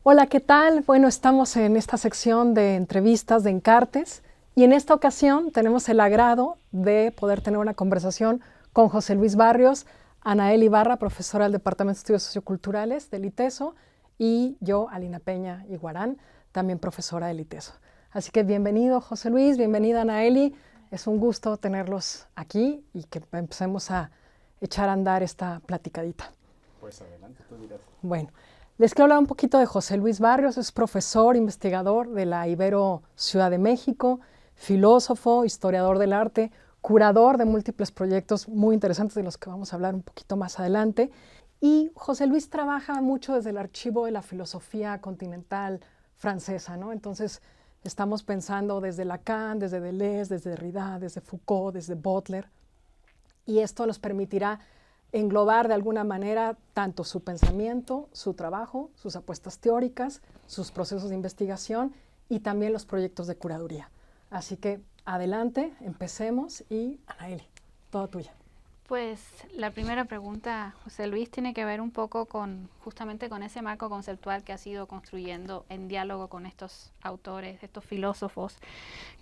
Hola, ¿qué tal? Bueno, estamos en esta sección de entrevistas de Encartes y en esta ocasión tenemos el agrado de poder tener una conversación con José Luis Barrios, Anael Ibarra, profesora del Departamento de Estudios Socioculturales del ITESO, y yo, Alina Peña Iguarán, también profesora del ITESO. Así que bienvenido, José Luis, bienvenida, Anaeli. Es un gusto tenerlos aquí y que empecemos a echar a andar esta platicadita. Pues adelante, tú dirás. Bueno, les quiero hablar un poquito de José Luis Barrios. Es profesor, investigador de la Ibero Ciudad de México, filósofo, historiador del arte, curador de múltiples proyectos muy interesantes de los que vamos a hablar un poquito más adelante. Y José Luis trabaja mucho desde el archivo de la filosofía continental francesa, ¿no? Entonces, estamos pensando desde Lacan, desde Deleuze, desde Derrida, desde Foucault, desde Butler, y esto nos permitirá englobar de alguna manera tanto su pensamiento, su trabajo, sus apuestas teóricas, sus procesos de investigación y también los proyectos de curaduría. Así que adelante, empecemos y Anaeli, todo tuya. Pues la primera pregunta, José Luis, tiene que ver un poco justamente con ese marco conceptual que has ido construyendo en diálogo con estos autores, estos filósofos,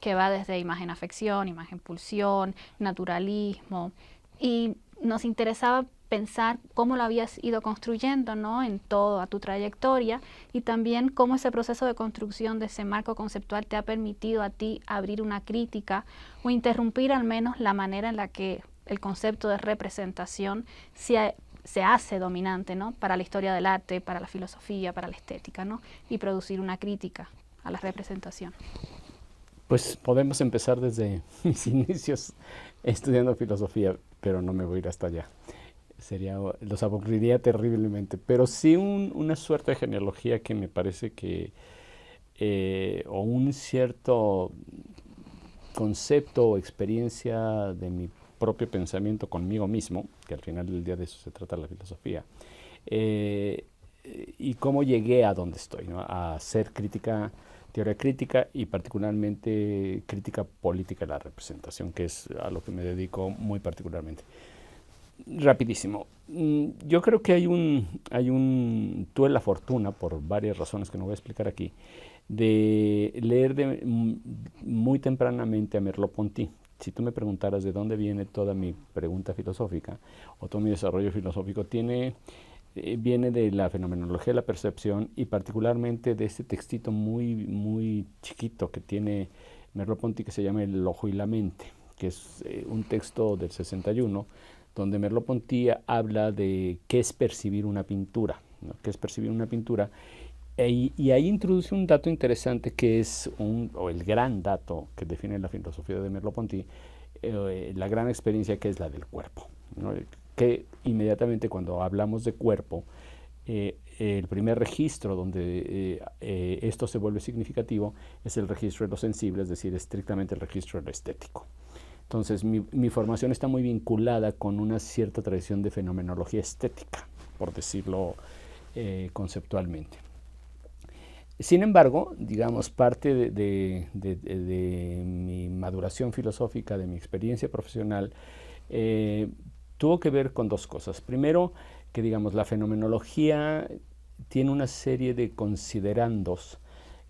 que va desde imagen-afección, imagen-pulsión, naturalismo, y nos interesaba pensar cómo lo habías ido construyendo, ¿no?, en toda tu trayectoria, y también cómo ese proceso de construcción de ese marco conceptual te ha permitido a ti abrir una crítica o interrumpir al menos la manera en la que el concepto de representación se hace dominante, ¿no?, para la historia del arte, para la filosofía, para la estética, ¿no?, y producir una crítica a la representación. Pues podemos empezar desde mis inicios estudiando filosofía, pero no me voy a ir hasta allá. Los aburriría terriblemente, pero sí una suerte de genealogía que me parece que, o un cierto concepto o experiencia de mi propio pensamiento conmigo mismo, que al final del día de eso se trata la filosofía, y cómo llegué a donde estoy, ¿no?, a hacer teoría crítica y particularmente crítica política de la representación, que es a lo que me dedico muy particularmente. Rapidísimo. Yo creo que tuve la fortuna, por varias razones que no voy a explicar aquí, de leer muy tempranamente a Merleau-Ponty. Si tú me preguntaras de dónde viene toda mi pregunta filosófica o todo mi desarrollo filosófico, viene de la fenomenología de la percepción y particularmente de este textito muy, muy chiquito que tiene Merleau-Ponty que se llama El ojo y la mente, que es un texto del 61 donde Merleau-Ponty habla de qué es percibir una pintura, ¿no?, qué es percibir una pintura, y ahí introduce un dato interesante que es o el gran dato que define la filosofía de Merleau-Ponty, la gran experiencia que es la del cuerpo, ¿no?, que inmediatamente cuando hablamos de cuerpo, el primer registro donde esto se vuelve significativo es el registro de lo sensible, es decir, estrictamente el registro de lo estético. Entonces mi formación está muy vinculada con una cierta tradición de fenomenología estética, por decirlo conceptualmente. Sin embargo, digamos, parte de mi maduración filosófica, de mi experiencia profesional, tuvo que ver con dos cosas. Primero, que digamos, la fenomenología tiene una serie de considerandos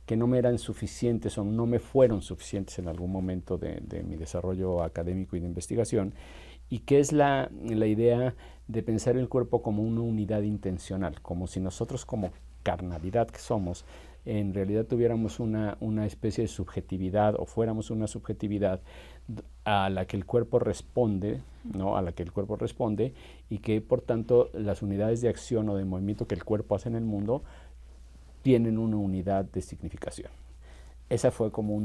que no me eran suficientes o no me fueron suficientes en algún momento de mi desarrollo académico y de investigación, y que es la idea de pensar el cuerpo como una unidad intencional, como si nosotros como carnalidad que somos, en realidad tuviéramos una especie de subjetividad o fuéramos una subjetividad a la que el cuerpo responde, ¿no?, a la que el cuerpo responde, y que por tanto las unidades de acción o de movimiento que el cuerpo hace en el mundo tienen una unidad de significación. Esa fue como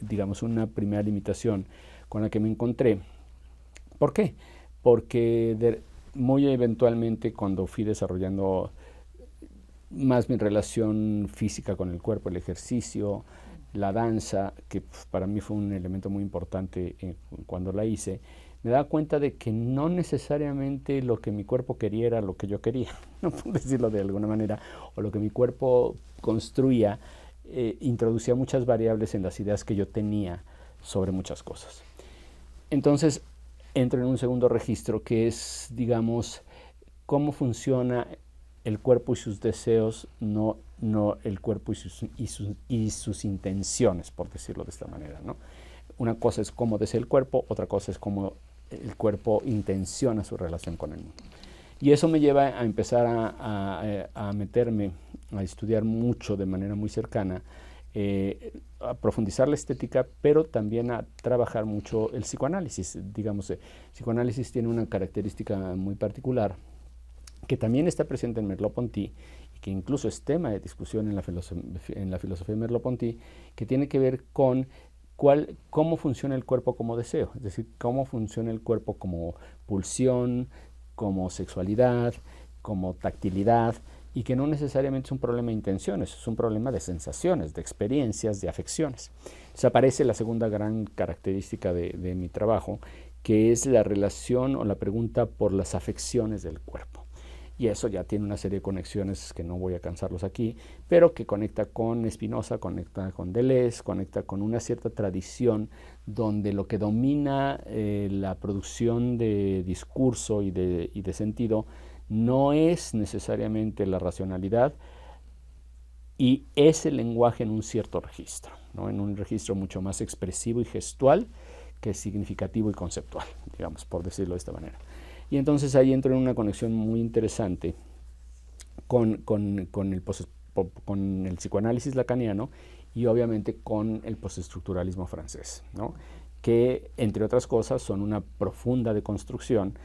digamos, una primera limitación con la que me encontré. ¿Por qué? Porque muy eventualmente, cuando fui desarrollando más mi relación física con el cuerpo, el ejercicio, la danza, que para mí fue un elemento muy importante cuando la hice, me daba cuenta de que no necesariamente lo que mi cuerpo quería era lo que yo quería, no puedo decirlo de alguna manera, o lo que mi cuerpo construía introducía muchas variables en las ideas que yo tenía sobre muchas cosas. Entonces entro en un segundo registro que es, digamos, cómo funciona el cuerpo y sus deseos, no el cuerpo y sus intenciones, por decirlo de esta manera, ¿no? Una cosa es cómo desea el cuerpo, otra cosa es cómo el cuerpo intenciona su relación con el mundo. Y eso me lleva a empezar a meterme, a estudiar mucho de manera muy cercana, a profundizar la estética, pero también a trabajar mucho el psicoanálisis. Digamos, el psicoanálisis tiene una característica muy particular, que también está presente en Merleau-Ponty, y que incluso es tema de discusión en la filosofía de Merleau-Ponty, que tiene que ver con cómo funciona el cuerpo como deseo, es decir, cómo funciona el cuerpo como pulsión, como sexualidad, como tactilidad, y que no necesariamente es un problema de intenciones, es un problema de sensaciones, de experiencias, de afecciones. Entonces aparece la segunda gran característica de mi trabajo, que es la relación o la pregunta por las afecciones del cuerpo. Y eso ya tiene una serie de conexiones que no voy a cansarlos aquí, pero que conecta con Spinoza, conecta con Deleuze, conecta con una cierta tradición donde lo que domina la producción de discurso y de sentido no es necesariamente la racionalidad, y es el lenguaje en un cierto registro, ¿no? En un registro mucho más expresivo y gestual que significativo y conceptual, digamos, por decirlo de esta manera. Y entonces ahí entro en una conexión muy interesante con el psicoanálisis lacaniano y obviamente con el postestructuralismo francés, ¿no? Que entre otras cosas son una profunda deconstrucción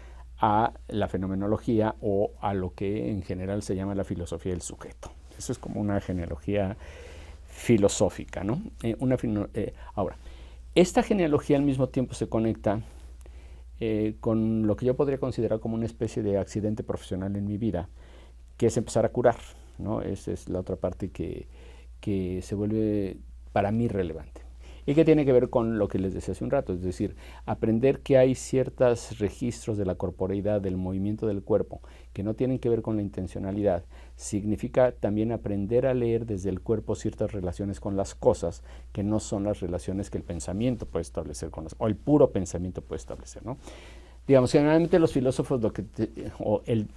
a la fenomenología o a lo que en general se llama la filosofía del sujeto. Eso es como una genealogía filosófica, ¿no? Ahora, esta genealogía al mismo tiempo se conecta con lo que yo podría considerar como una especie de accidente profesional en mi vida, que es empezar a curar, ¿no? Esa es la otra parte que se vuelve para mí relevante y que tiene que ver con lo que les decía hace un rato, es decir, aprender que hay ciertos registros de la corporeidad, del movimiento del cuerpo, que no tienen que ver con la intencionalidad. Significa también aprender a leer desde el cuerpo ciertas relaciones con las cosas, que no son las relaciones que el pensamiento puede establecer o el puro pensamiento puede establecer, ¿no? Digamos, generalmente los filósofos o el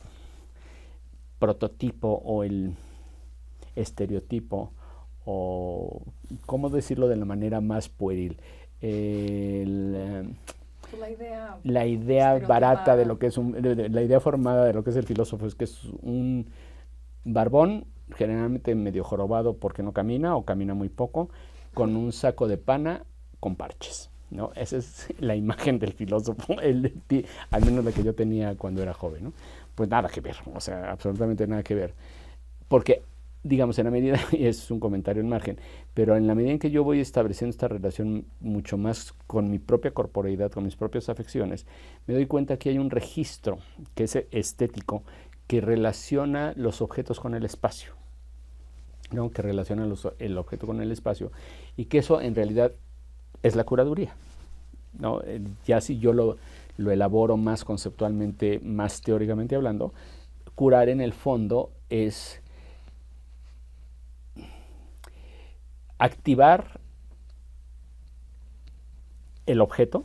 prototipo o el estereotipo, o cómo decirlo de la manera más pueril, la idea barata de lo que es la idea formada de lo que es el filósofo es que es un barbón, generalmente medio jorobado porque no camina o camina muy poco, con un saco de pana con parches, ¿no? Esa es la imagen del filósofo, al menos la que yo tenía cuando era joven, ¿no? Pues nada que ver, o sea, absolutamente nada que ver, porque digamos, en la medida, y es un comentario en margen, pero en la medida en que yo voy estableciendo esta relación mucho más con mi propia corporeidad, con mis propias afecciones, me doy cuenta que hay un registro que es estético, que relaciona los objetos con el espacio, ¿no? Que relaciona el objeto con el espacio, y que eso en realidad es la curaduría, ¿no? Ya si yo lo elaboro más conceptualmente, más teóricamente hablando, curar en el fondo es activar el objeto,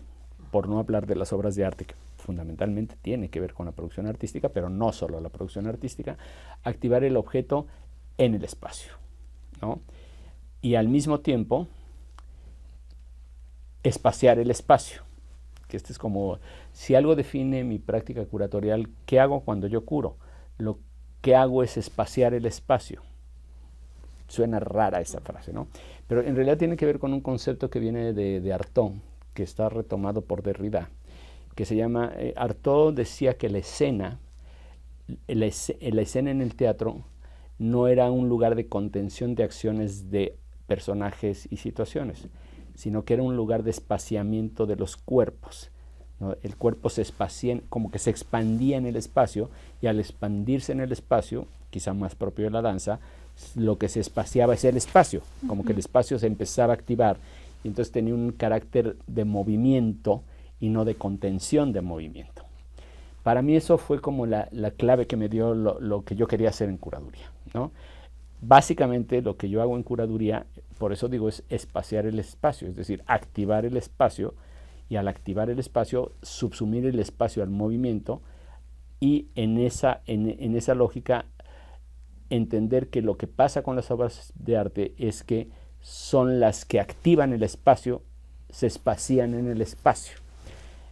por no hablar de las obras de arte, que fundamentalmente tiene que ver con la producción artística, pero no solo la producción artística, activar el objeto en el espacio, ¿no? Y al mismo tiempo espaciar el espacio, que este es como, si algo define mi práctica curatorial, ¿qué hago cuando yo curo? Lo que hago es espaciar el espacio. Suena rara esa frase, ¿no? Pero en realidad tiene que ver con un concepto que viene de Artaud, que está retomado por Derrida, que se llama, Artaud decía que la escena en el teatro no era un lugar de contención de acciones de personajes y situaciones, sino que era un lugar de espaciamiento de los cuerpos, ¿no? El cuerpo se espacía, como que se expandía en el espacio, y al expandirse en el espacio, quizá más propio de la danza, lo que se espaciaba es el espacio, como que el espacio se empezaba a activar, y entonces tenía un carácter de movimiento y no de contención de movimiento. Para mí eso fue como la clave que me dio lo que yo quería hacer en curaduría, ¿no? Básicamente lo que yo hago en curaduría, por eso digo, es espaciar el espacio, es decir, activar el espacio, y al activar el espacio, subsumir el espacio al movimiento, y en esa lógica entender que lo que pasa con las obras de arte es que son las que activan el espacio, se espacían en el espacio.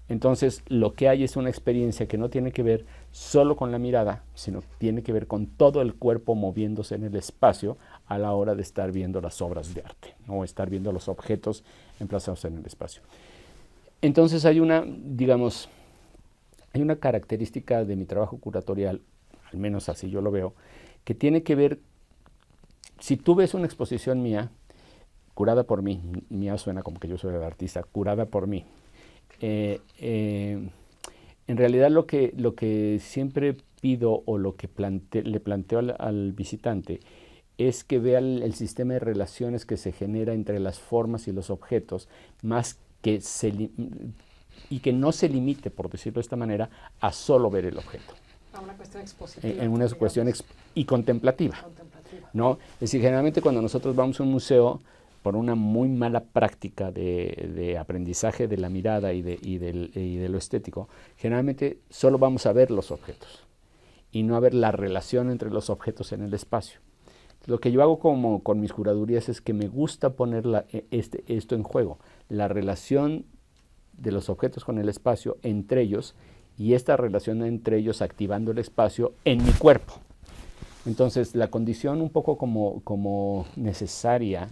Entonces, lo que hay es una experiencia que no tiene que ver solo con la mirada, sino que tiene que ver con todo el cuerpo moviéndose en el espacio a la hora de estar viendo las obras de arte, o estar viendo los objetos emplazados en el espacio. Entonces, hay una característica de mi trabajo curatorial, al menos así yo lo veo, que tiene que ver, si tú ves una exposición mía, curada por mí, mía suena como que yo soy el artista, curada por mí, en realidad lo que siempre pido o lo que le planteo al visitante es que vea el sistema de relaciones que se genera entre las formas y los objetos, más que y que no se limite, por decirlo de esta manera, a solo ver el objeto. A una cuestión expositiva. En una cuestión y contemplativa. ¿No? Es decir, generalmente cuando nosotros vamos a un museo, por una muy mala práctica de aprendizaje de la mirada y de lo estético, generalmente solo vamos a ver los objetos y no a ver la relación entre los objetos en el espacio. Lo que yo hago con mis curadurías es que me gusta poner esto en juego, la relación de los objetos con el espacio entre ellos y esta relación entre ellos activando el espacio en mi cuerpo. Entonces, la condición un poco como necesaria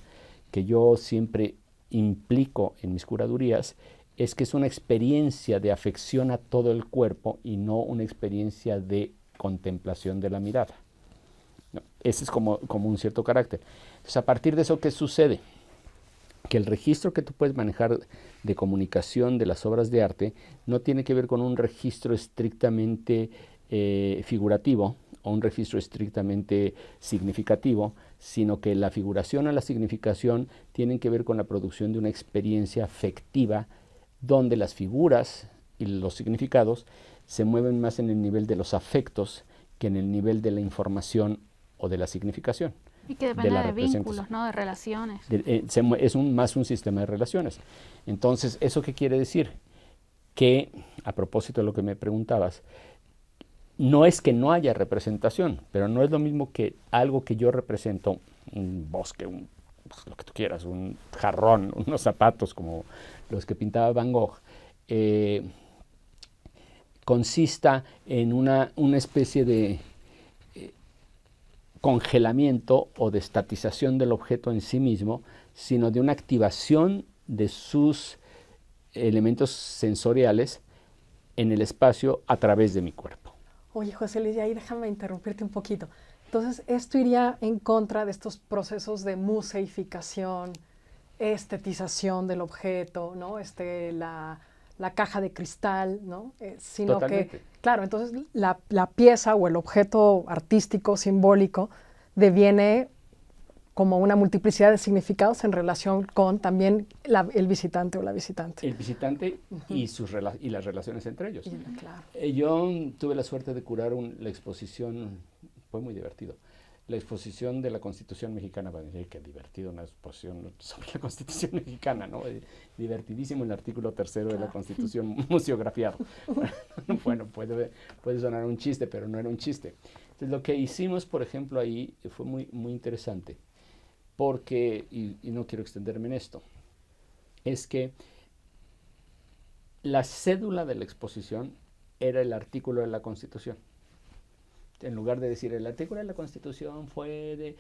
que yo siempre implico en mis curadurías es que es una experiencia de afección a todo el cuerpo y no una experiencia de contemplación de la mirada. No, ese es como un cierto carácter. Entonces, a partir de eso, ¿qué sucede? Que el registro que tú puedes manejar de comunicación de las obras de arte no tiene que ver con un registro estrictamente figurativo o un registro estrictamente significativo, sino que la figuración o la significación tienen que ver con la producción de una experiencia afectiva donde las figuras y los significados se mueven más en el nivel de los afectos que en el nivel de la información o de la significación. Y que depende de vínculos, ¿no? De relaciones. Es más un sistema de relaciones. Entonces, ¿eso qué quiere decir? Que, a propósito de lo que me preguntabas, no es que no haya representación, pero no es lo mismo que algo que yo represento, un bosque, lo que tú quieras, un jarrón, unos zapatos como los que pintaba Van Gogh, consista en una especie de congelamiento o de estatización del objeto en sí mismo, sino de una activación de sus elementos sensoriales en el espacio a través de mi cuerpo. Oye, José Luis, y ahí déjame interrumpirte un poquito. Entonces, esto iría en contra de estos procesos de museificación, estetización del objeto, ¿no? La caja de cristal, ¿no? Sino Totalmente. que, claro, entonces la pieza o el objeto artístico, simbólico, deviene como una multiplicidad de significados en relación con también el visitante o la visitante. El visitante y las relaciones entre ellos. Claro. Yo tuve la suerte de curar la exposición, fue muy divertido, la exposición de la Constitución Mexicana. Qué divertido una exposición sobre la Constitución Mexicana, ¿no? Divertidísimo el artículo 3º de la Constitución museografiado. Bueno, puede sonar un chiste, pero no era un chiste. Entonces, lo que hicimos, por ejemplo, ahí fue muy, muy interesante, porque, y no quiero extenderme en esto, es que la cédula de la exposición era el artículo de la Constitución. En lugar de decir, el artículo de la Constitución fue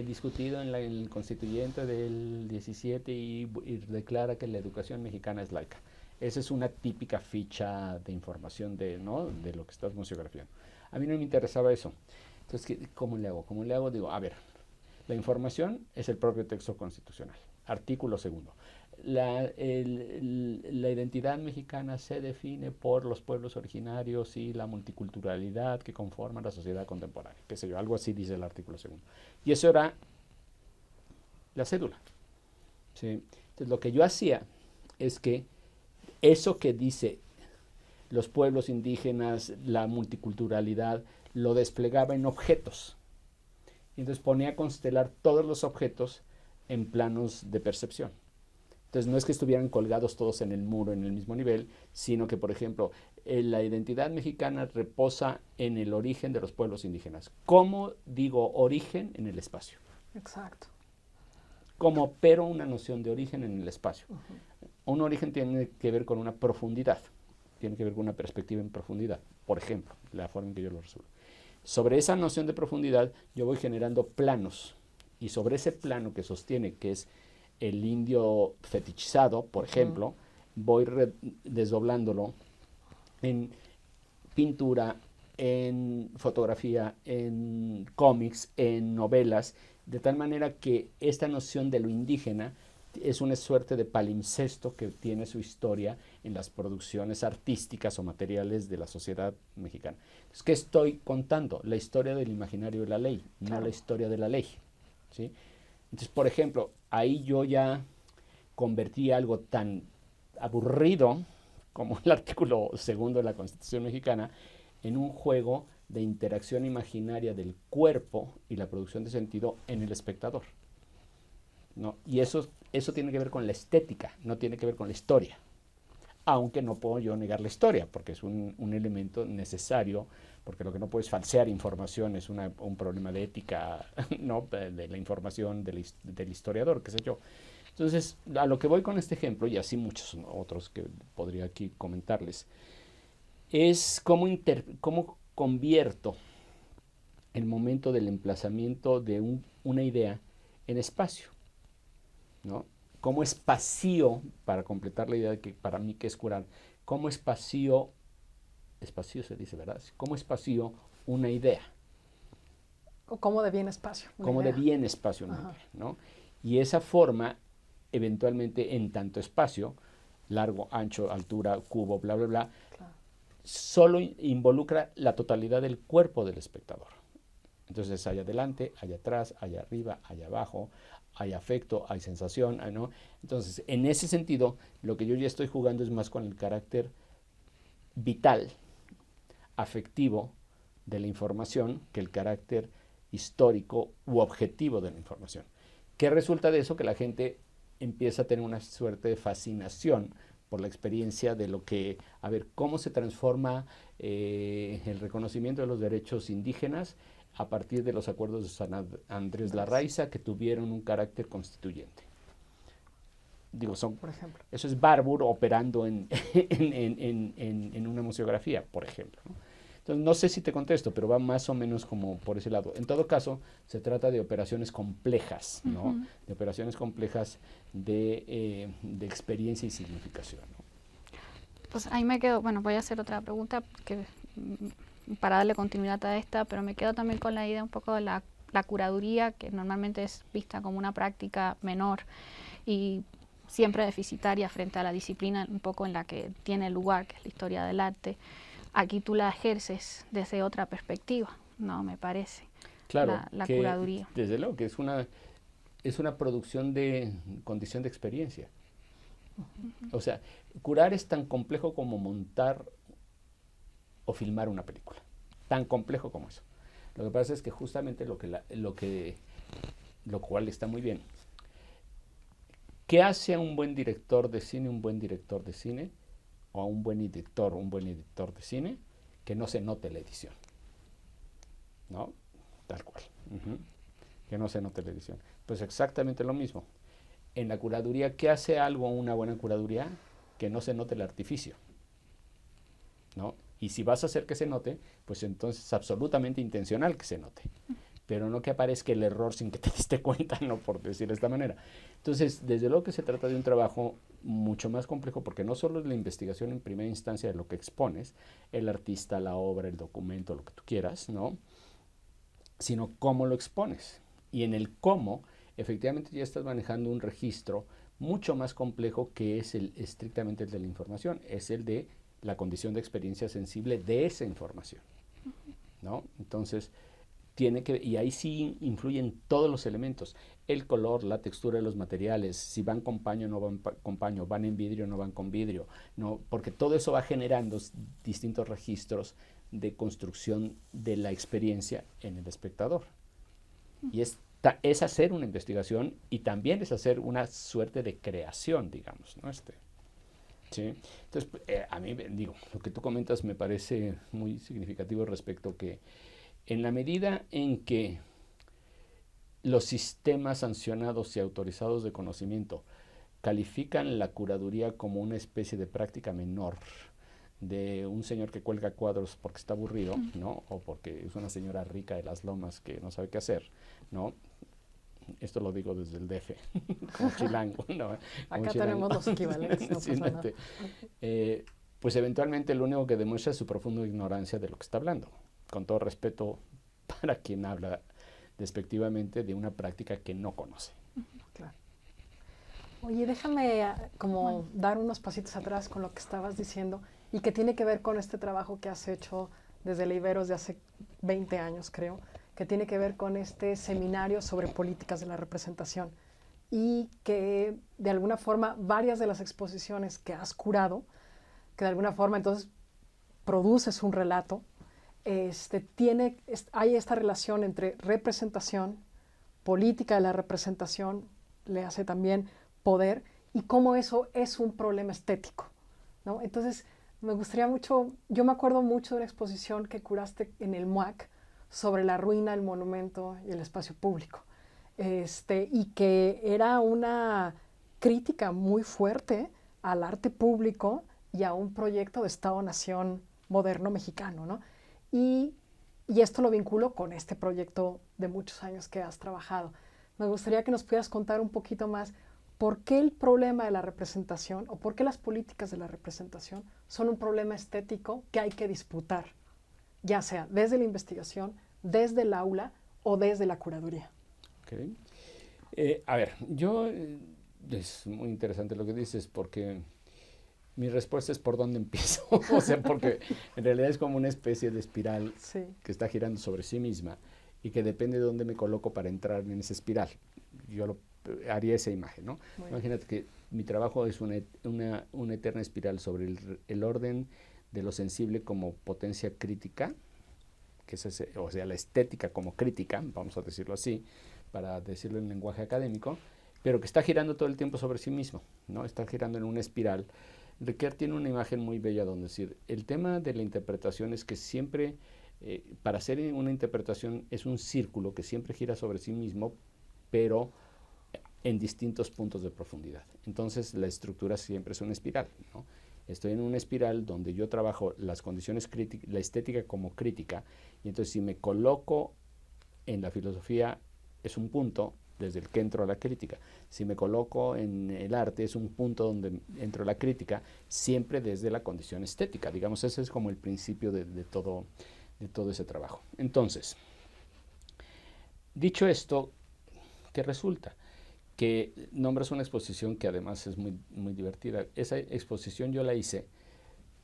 discutido en el Constituyente del 17 y declara que la educación mexicana es laica. Esa es una típica ficha de información de lo que estás museografiando. A mí no me interesaba eso. Entonces, ¿cómo le hago? Digo, a ver, la información es el propio texto constitucional. Artículo 2. La identidad mexicana se define por los pueblos originarios y la multiculturalidad que conforman la sociedad contemporánea. Qué sé yo, algo así dice el artículo 2. Y eso era la cédula. ¿Sí? Entonces, lo que yo hacía es que eso que dice los pueblos indígenas, la multiculturalidad, lo desplegaba en objetos. Y entonces ponía a constelar todos los objetos en planos de percepción. Entonces no es que estuvieran colgados todos en el muro en el mismo nivel, sino que, por ejemplo, la identidad mexicana reposa en el origen de los pueblos indígenas. ¿Cómo digo origen en el espacio? Exacto. ¿Cómo opero una noción de origen en el espacio? Un origen tiene que ver con una profundidad, tiene que ver con una perspectiva en profundidad, por ejemplo, la forma en que yo lo resuelvo. Sobre esa noción de profundidad yo voy generando planos, y sobre ese plano que sostiene, que es el indio fetichizado, por ejemplo, voy desdoblándolo en pintura, en fotografía, en cómics, en novelas, de tal manera que esta noción de lo indígena es una suerte de palimpsesto que tiene su historia en las producciones artísticas o materiales de la sociedad mexicana. Entonces, ¿qué estoy contando? La historia del imaginario de la ley, no la historia de la ley, ¿sí? Entonces, por ejemplo, ahí yo ya convertí algo tan aburrido como el artículo 2 de la Constitución mexicana en un juego de interacción imaginaria del cuerpo y la producción de sentido en el espectador, ¿no? Y eso tiene que ver con la estética, no tiene que ver con la historia. Aunque no puedo yo negar la historia, porque es un elemento necesario, porque lo que no puedo es falsear información, es un problema de ética, ¿no? De la información del historiador, qué sé yo. Entonces, a lo que voy con este ejemplo, y así muchos otros que podría aquí comentarles, es cómo convierto el momento del emplazamiento de una idea en espacio, ¿no? Cómo espacio, para completar la idea de que para mí que es curar, cómo espacio se dice, ¿verdad? Cómo espacio una idea. O cómo deviene espacio. Cómo deviene espacio una idea, ¿no? Y esa forma, eventualmente, en tanto espacio, largo, ancho, altura, cubo, bla, bla, bla, claro, solo involucra la totalidad del cuerpo del espectador. Entonces hay adelante, hay atrás, hay arriba, hay abajo, hay afecto, hay sensación, ¿no? Entonces, en ese sentido, lo que yo ya estoy jugando es más con el carácter vital, afectivo de la información que el carácter histórico u objetivo de la información. ¿Qué resulta de eso? Que la gente empieza a tener una suerte de fascinación por la experiencia de lo que, a ver, cómo se transforma el reconocimiento de los derechos indígenas a partir de los acuerdos de San Andrés Larraiza, que tuvieron un carácter constituyente. Digo, por ejemplo, eso es Barbour operando en una museografía, por ejemplo, ¿no? Entonces, no sé si te contesto, pero va más o menos como por ese lado. En todo caso, se trata de operaciones complejas, ¿no? De operaciones complejas de experiencia y significación, ¿no? Pues ahí me quedo, bueno, voy a hacer otra pregunta para darle continuidad a esta, pero me quedo también con la idea un poco de la curaduría, que normalmente es vista como una práctica menor y siempre deficitaria frente a la disciplina un poco en la que tiene lugar, que es la historia del arte. Aquí tú la ejerces desde otra perspectiva, ¿no? Me parece. Claro, la curaduría. Desde luego que es una producción de condición de experiencia. O sea, curar es tan complejo como montar o filmar una película. Tan complejo como eso. Lo que pasa es que justamente lo cual está muy bien. ¿Qué hace a un buen director de cine un buen director de cine? O a un buen editor de cine, que no se note la edición, ¿no? Tal cual. Que no se note la edición. Pues exactamente lo mismo. En la curaduría, ¿qué hace algo una buena curaduría? Que no se note el artificio, ¿no? Y si vas a hacer que se note, pues entonces es absolutamente intencional que se note, pero no que aparezca el error sin que te diste cuenta, ¿no? Por decir de esta manera. Entonces, desde luego que se trata de un trabajo mucho más complejo, porque no solo es la investigación en primera instancia de lo que expones, el artista, la obra, el documento, lo que tú quieras, ¿no? Sino cómo lo expones. Y en el cómo, efectivamente ya estás manejando un registro mucho más complejo que es estrictamente el de la información, es el de la condición de experiencia sensible de esa información, ¿no? Entonces, y ahí sí influyen todos los elementos, el color, la textura de los materiales, si van con paño o no van con paño, van en vidrio o no van con vidrio, ¿no? Porque todo eso va generando distintos registros de construcción de la experiencia en el espectador. Y es es hacer una investigación y también es hacer una suerte de creación, digamos, ¿no? ¿Sí? Entonces, a mí, digo, lo que tú comentas me parece muy significativo respecto que en la medida en que los sistemas sancionados y autorizados de conocimiento califican la curaduría como una especie de práctica menor de un señor que cuelga cuadros porque está aburrido, ¿no? O porque es una señora rica de las lomas que no sabe qué hacer, ¿no? Esto lo digo desde el DF, como chilango, ¿no? Como Acá chilango. tenemos los equivalentes, no Sí, pasa nada. pues eventualmente lo único que demuestra es su profunda ignorancia de lo que está hablando, con todo respeto para quien habla despectivamente de una práctica que no conoce. Claro. Oye, déjame como dar unos pasitos atrás con lo que estabas diciendo y que tiene que ver con este trabajo que has hecho desde la Iberos de hace 20 años, creo, que tiene que ver con este seminario sobre políticas de la representación y que de alguna forma varias de las exposiciones que has curado, que de alguna forma entonces produces un relato, hay esta relación entre representación, política de la representación, le hace también poder, y cómo eso es un problema estético, ¿no? Entonces, me gustaría mucho, yo me acuerdo mucho de la exposición que curaste en el MUAC sobre la ruina, el monumento y el espacio público, y que era una crítica muy fuerte al arte público y a un proyecto de Estado-Nación moderno mexicano, ¿no? Y esto lo vinculo con este proyecto de muchos años que has trabajado. Me gustaría que nos pudieras contar un poquito más por qué el problema de la representación o por qué las políticas de la representación son un problema estético que hay que disputar, ya sea desde la investigación, desde el aula o desde la curaduría. Okay. A ver, es muy interesante lo que dices porque mi respuesta es por dónde empiezo. O sea, porque en realidad es como una especie de espiral que está girando sobre sí misma y que depende de dónde me coloco para entrar en esa espiral. Yo haría esa imagen, ¿no? Imagínate que mi trabajo es una eterna espiral sobre el orden de lo sensible como potencia crítica, que es o sea, la estética como crítica, vamos a decirlo así, para decirlo en lenguaje académico, pero que está girando todo el tiempo sobre sí mismo, ¿no? Está girando en una espiral. Riquet tiene una imagen muy bella donde decir, el tema de la interpretación es que siempre, para hacer una interpretación es un círculo que siempre gira sobre sí mismo, pero en distintos puntos de profundidad. Entonces la estructura siempre es una espiral, ¿no? Estoy en una espiral donde yo trabajo las condiciones críticas, la estética como crítica, y entonces si me coloco en la filosofía es un punto desde el que entro a la crítica. Si me coloco en el arte es un punto donde entro a la crítica, siempre desde la condición estética. Digamos, ese es como el principio de todo ese trabajo. Entonces, dicho esto, ¿qué resulta? Que nombras una exposición que además es muy, muy divertida. Esa exposición yo la hice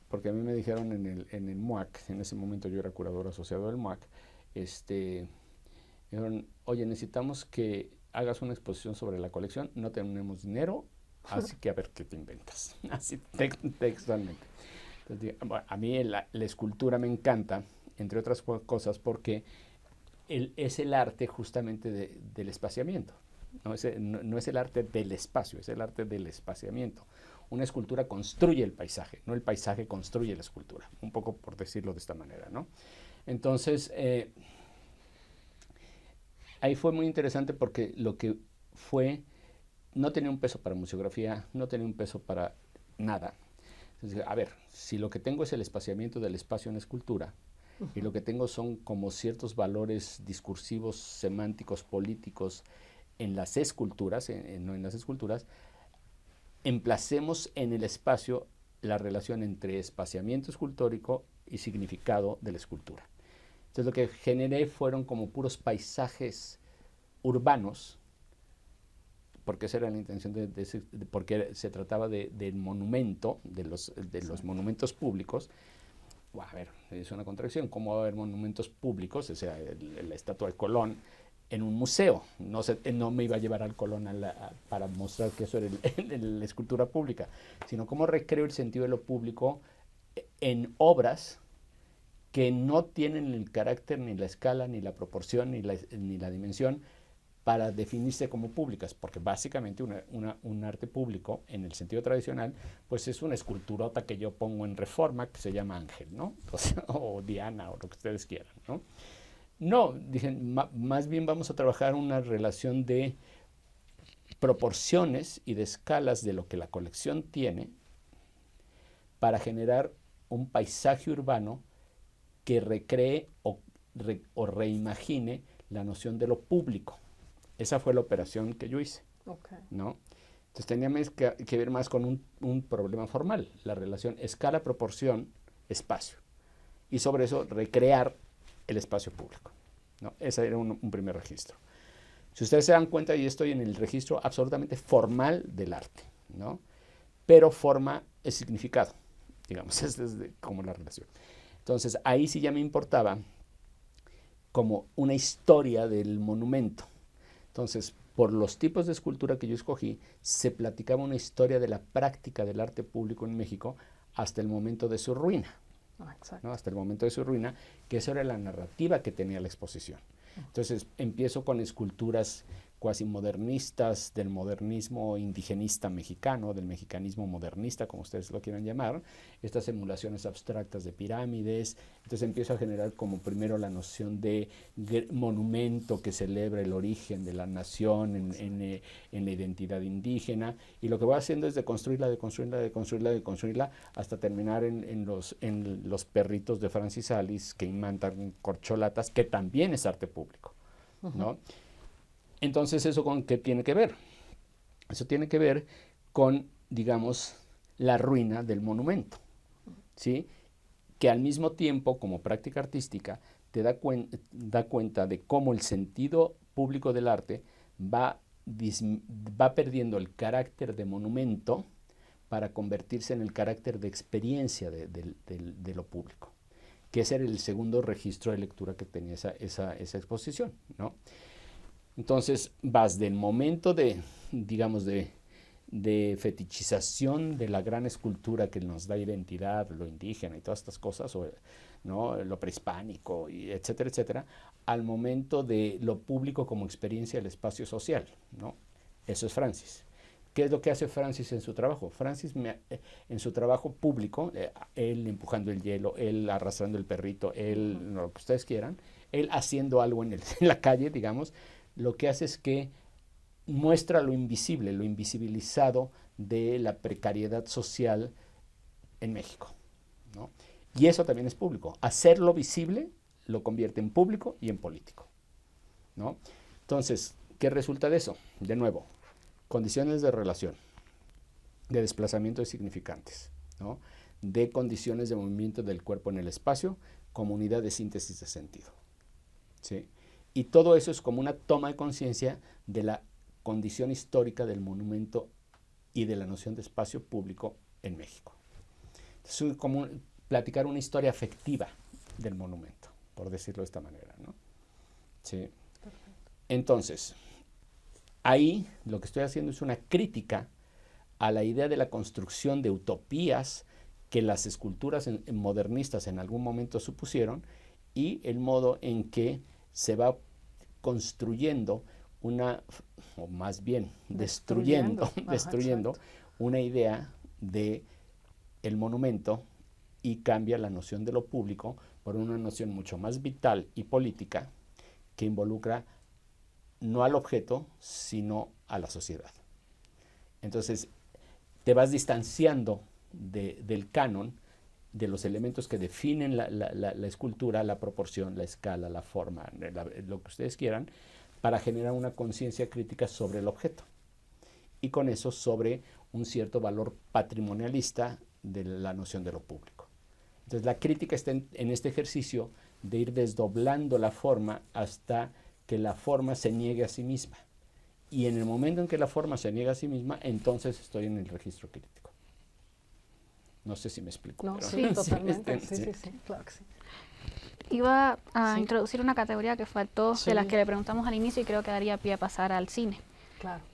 porque a mí me dijeron en el MUAC, en ese momento yo era curador asociado del MUAC, me dijeron, oye, necesitamos que hagas una exposición sobre la colección, no tenemos dinero, así que a ver qué te inventas, así textualmente. Entonces, bueno, a mí la escultura me encanta, entre otras cosas, porque es el arte justamente del espaciamiento. No es el arte del espacio, es el arte del espaciamiento. Una escultura construye el paisaje, no el paisaje construye la escultura, un poco por decirlo de esta manera, ¿no? Entonces, ahí fue muy interesante porque lo que fue, no tenía un peso para museografía, no tenía un peso para nada. Entonces, a ver, si lo que tengo es el espaciamiento del espacio en escultura, y lo que tengo son como ciertos valores discursivos, semánticos, políticos, en las esculturas, no en las esculturas, emplacemos en el espacio la relación entre espaciamiento escultórico y significado de la escultura. Entonces lo que generé fueron como puros paisajes urbanos, porque esa era la intención porque se trataba del monumento, de los monumentos públicos. A ver, es una contradicción, ¿cómo va a haber monumentos públicos? O sea, la estatua de Colón en un museo, no me iba a llevar al Colón para mostrar que eso era la escultura pública, sino cómo recreo el sentido de lo público en obras que no tienen el carácter, ni la escala, ni la proporción, ni la dimensión para definirse como públicas, porque básicamente un arte público, en el sentido tradicional, pues es una esculturota que yo pongo en Reforma, que se llama Ángel, ¿no? O Diana, o lo que ustedes quieran, ¿no? No, dicen, más bien vamos a trabajar una relación de proporciones y de escalas de lo que la colección tiene para generar un paisaje urbano que recree o reimagine la noción de lo público. Esa fue la operación que yo hice, ¿no? Entonces teníamos que ver más con un problema formal, la relación escala, proporción, espacio. Y sobre eso recrear el espacio público, ¿no? Ese era un primer registro. Si ustedes se dan cuenta, yo estoy en el registro absolutamente formal del arte, ¿no? Pero forma es significado, digamos, es como la relación. Entonces, ahí sí ya me importaba como una historia del monumento. Entonces, por los tipos de escultura que yo escogí, se platicaba una historia de la práctica del arte público en México hasta el momento de su ruina, ¿no? Hasta el momento de su ruina, que esa era la narrativa que tenía la exposición. Entonces, empiezo con esculturas cuasi modernistas del modernismo indigenista mexicano, del mexicanismo modernista, como ustedes lo quieran llamar, estas emulaciones abstractas de pirámides. Entonces empiezo a generar como primero la noción de monumento que celebra el origen de la nación en la identidad indígena, y lo que voy haciendo es deconstruirla hasta terminar en los perritos de Francis Alice que imantan corcholatas, que también es arte público, ¿no? Entonces, ¿eso con qué tiene que ver? Eso tiene que ver con, digamos, la ruina del monumento, ¿sí? Que al mismo tiempo, como práctica artística, te da cuenta de cómo el sentido público del arte va perdiendo el carácter de monumento para convertirse en el carácter de experiencia de lo público, que ese era el segundo registro de lectura que tenía esa exposición, ¿no? Entonces vas del momento digamos, de fetichización de la gran escultura que nos da identidad, lo indígena y todas estas cosas, ¿no? Lo prehispánico, etcétera, etcétera, al momento de lo público como experiencia del espacio social, ¿no? Eso es Francis. ¿Qué es lo que hace Francis en su trabajo? Francis en su trabajo público, él empujando el hielo, él arrastrando el perrito, él, lo que ustedes quieran, él haciendo algo en la calle, digamos, lo que hace es que muestra lo invisible, lo invisibilizado de la precariedad social en México, ¿no? Y eso también es público. Hacerlo visible lo convierte en público y en político, ¿no? Entonces, ¿qué resulta de eso? De nuevo, condiciones de relación, de desplazamiento de significantes, ¿no? De condiciones de movimiento del cuerpo en el espacio como unidad de síntesis de sentido, ¿sí? Y todo eso es como una toma de conciencia de la condición histórica del monumento y de la noción de espacio público en México. Es como platicar una historia afectiva del monumento, por decirlo de esta manera, ¿no? Sí. Entonces, ahí lo que estoy haciendo es una crítica a la idea de la construcción de utopías que las esculturas modernistas en algún momento supusieron, y el modo en que se va construyendo o más bien destruyendo una idea de el monumento, y cambia la noción de lo público por una noción mucho más vital y política que involucra no al objeto, sino a la sociedad. Entonces, te vas distanciando del canon, de los elementos que definen la escultura, la proporción, la escala, la forma, lo que ustedes quieran, para generar una conciencia crítica sobre el objeto. Y con eso sobre un cierto valor patrimonialista de la noción de lo público. Entonces la crítica está en este ejercicio de ir desdoblando la forma hasta que la forma se niegue a sí misma. Y en el momento en que la forma se niega a sí misma, entonces estoy en el registro crítico. No sé si me explico. No, pero sí, totalmente. Sí, claro que sí. Iba a introducir una categoría que faltó, de las que le preguntamos al inicio, y creo que daría pie a pasar al cine,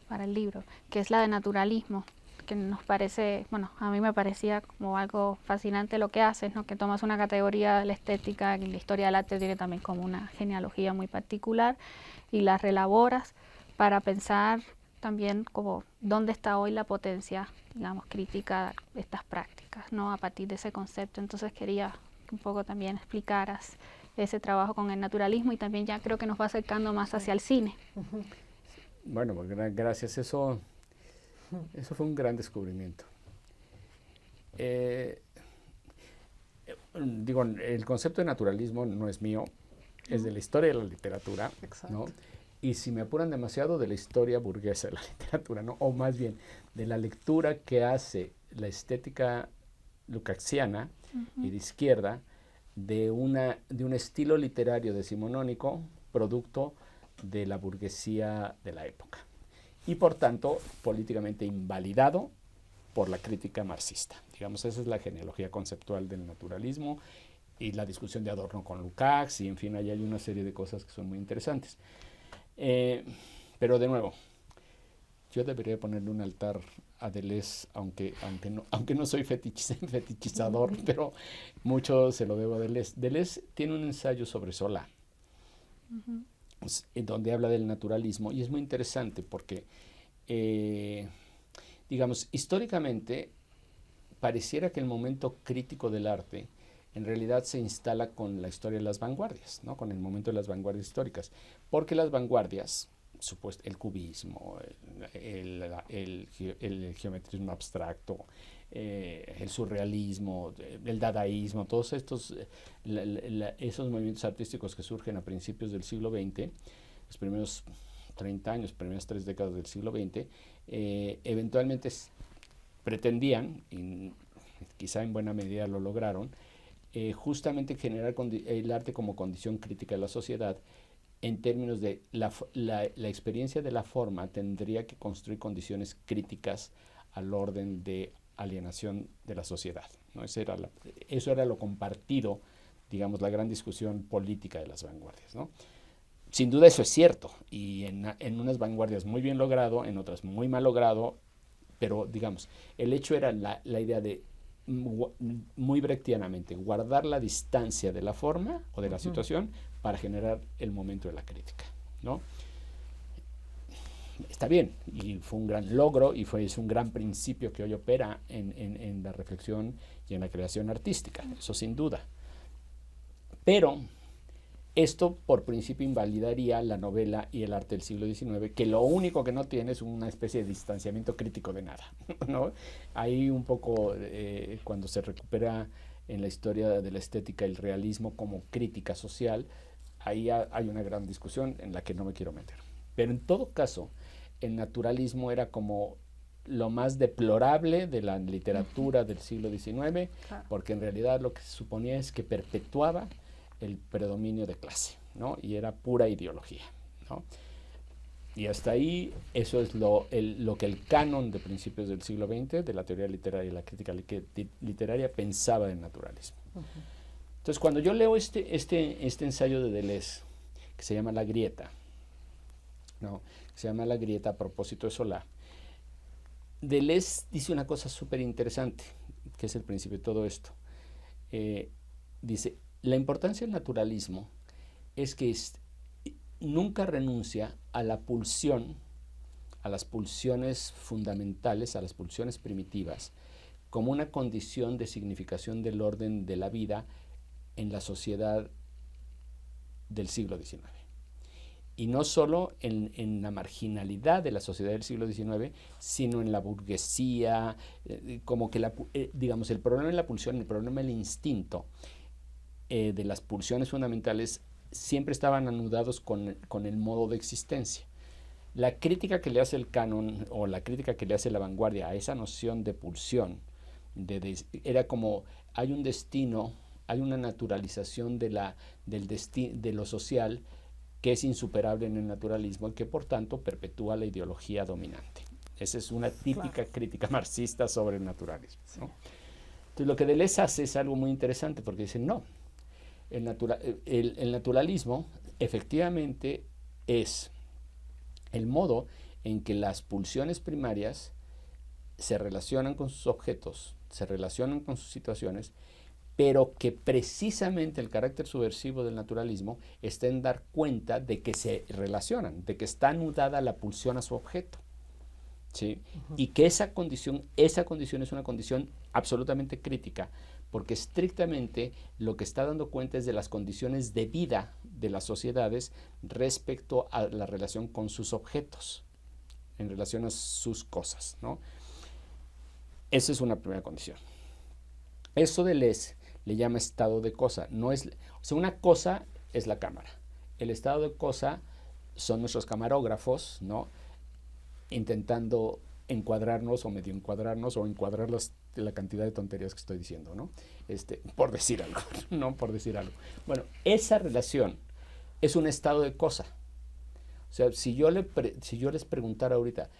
para el libro, que es la de naturalismo, que nos parece, bueno, a mí me parecía como algo fascinante lo que haces, ¿no? Que tomas una categoría de la estética, y la historia del arte tiene también como una genealogía muy particular, y la reelaboras para pensar también como dónde está hoy la potencia, digamos, crítica de estas prácticas, ¿no? A partir de ese concepto. Entonces quería que un poco también explicaras ese trabajo con el naturalismo y también ya creo que nos va acercando más hacia el cine. Bueno, pues, gracias. Eso fue un gran descubrimiento. Digo, el concepto de naturalismo no es mío, es de la historia de la literatura, ¿no? Y si me apuran demasiado, de la historia burguesa de la literatura, ¿no? O más bien, de la lectura que hace la estética lukácsiana y de izquierda de un estilo literario decimonónico, producto de la burguesía de la época. Y por tanto, políticamente invalidado por la crítica marxista. Digamos, esa es la genealogía conceptual del naturalismo y la discusión de Adorno con Lukács, y en fin, ahí hay una serie de cosas que son muy interesantes. Pero de nuevo, yo debería ponerle un altar a Deleuze, aunque no soy fetichizador, pero mucho se lo debo a Deleuze. Deleuze tiene un ensayo sobre Zola, donde habla del naturalismo, y es muy interesante porque, digamos, históricamente pareciera que el momento crítico del arte en realidad se instala con la historia de las vanguardias, ¿no? Con el momento de las vanguardias históricas, porque las vanguardias, el cubismo, el geometrismo abstracto, el surrealismo, el dadaísmo, todos estos esos movimientos artísticos que surgen a principios del siglo XX, los primeros 30 años, primeras 3 décadas del siglo XX, eventualmente pretendían, y quizá en buena medida lo lograron, justamente generar el arte como condición crítica de la sociedad, en términos de la experiencia de la forma tendría que construir condiciones críticas al orden de alienación de la sociedad, ¿no? Eso era lo compartido, digamos, la gran discusión política de las vanguardias, ¿no? Sin duda eso es cierto, y en unas vanguardias muy bien logrado, en otras muy mal logrado, pero digamos, el hecho era la idea de muy brechtianamente guardar la distancia de la forma o de la situación para generar el momento de la crítica, ¿no? Está bien, y fue un gran logro y es un gran principio que hoy opera en la reflexión y en la creación artística, eso sin duda. Pero esto por principio invalidaría la novela y el arte del siglo XIX, que lo único que no tiene es una especie de distanciamiento crítico de nada, ¿no? Ahí un poco cuando se recupera en la historia de la estética el realismo como crítica social, ahí hay una gran discusión en la que no me quiero meter. Pero en todo caso, el naturalismo era como lo más deplorable de la literatura del siglo XIX, porque en realidad lo que se suponía es que perpetuaba el predominio de clase, ¿no? Y era pura ideología, ¿no? Y hasta ahí eso es lo que el canon de principios del siglo XX de la teoría literaria y la crítica literaria pensaba del naturalismo. Entonces, cuando yo leo este ensayo de Deleuze, que se llama La Grieta, ¿no? Se llama La Grieta a propósito de Zola, Deleuze dice una cosa súper interesante, que es el principio de todo esto. Dice, la importancia del naturalismo es que nunca renuncia a la pulsión, a las pulsiones fundamentales, a las pulsiones primitivas, como una condición de significación del orden de la vida en la sociedad del siglo XIX. Y no solo en la marginalidad de la sociedad del siglo XIX, sino en la burguesía, como que digamos, el problema de la pulsión, el problema del instinto, de las pulsiones fundamentales, siempre estaban anudados con el modo de existencia. La crítica que le hace el canon, o la crítica que le hace la vanguardia a esa noción de pulsión, era como, hay un destino, hay una naturalización de lo social que es insuperable en el naturalismo y que por tanto perpetúa la ideología dominante. Esa es una típica crítica marxista sobre el naturalismo, ¿no? Entonces lo que Deleuze hace es algo muy interesante, porque dice, no, el naturalismo efectivamente es el modo en que las pulsiones primarias se relacionan con sus objetos, se relacionan con sus situaciones, pero que precisamente el carácter subversivo del naturalismo está en dar cuenta de que se relacionan, de que está anudada la pulsión a su objeto, ¿sí? Y que esa condición es una condición absolutamente crítica, porque estrictamente lo que está dando cuenta es de las condiciones de vida de las sociedades respecto a la relación con sus objetos, en relación a sus cosas, ¿no? Esa es una primera condición. Eso Deleuze le llama estado de cosa. No es, o sea, una cosa es la cámara. El estado de cosa son nuestros camarógrafos, ¿no? Intentando encuadrarnos o medio encuadrarnos o encuadrar la cantidad de tonterías que estoy diciendo, ¿no? Por decir algo, no por decir algo. Bueno, esa relación es un estado de cosa. O sea, si yo les preguntara ahorita,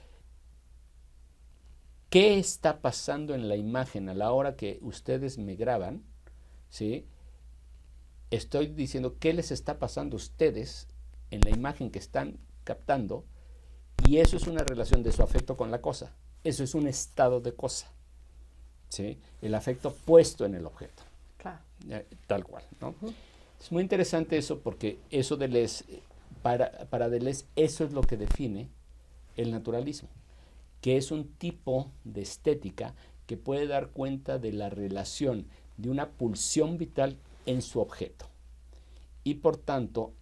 ¿qué está pasando en la imagen a la hora que ustedes me graban? ¿Sí? Estoy diciendo qué les está pasando a ustedes en la imagen que están captando, y eso es una relación de su afecto con la cosa. Eso es un estado de cosa, ¿sí? El afecto puesto en el objeto. Claro. Tal cual, ¿no? Es muy interesante eso, porque eso para Deleuze, eso es lo que define el naturalismo, que es un tipo de estética que puede dar cuenta de la relación de una pulsión vital en su objeto, y por tanto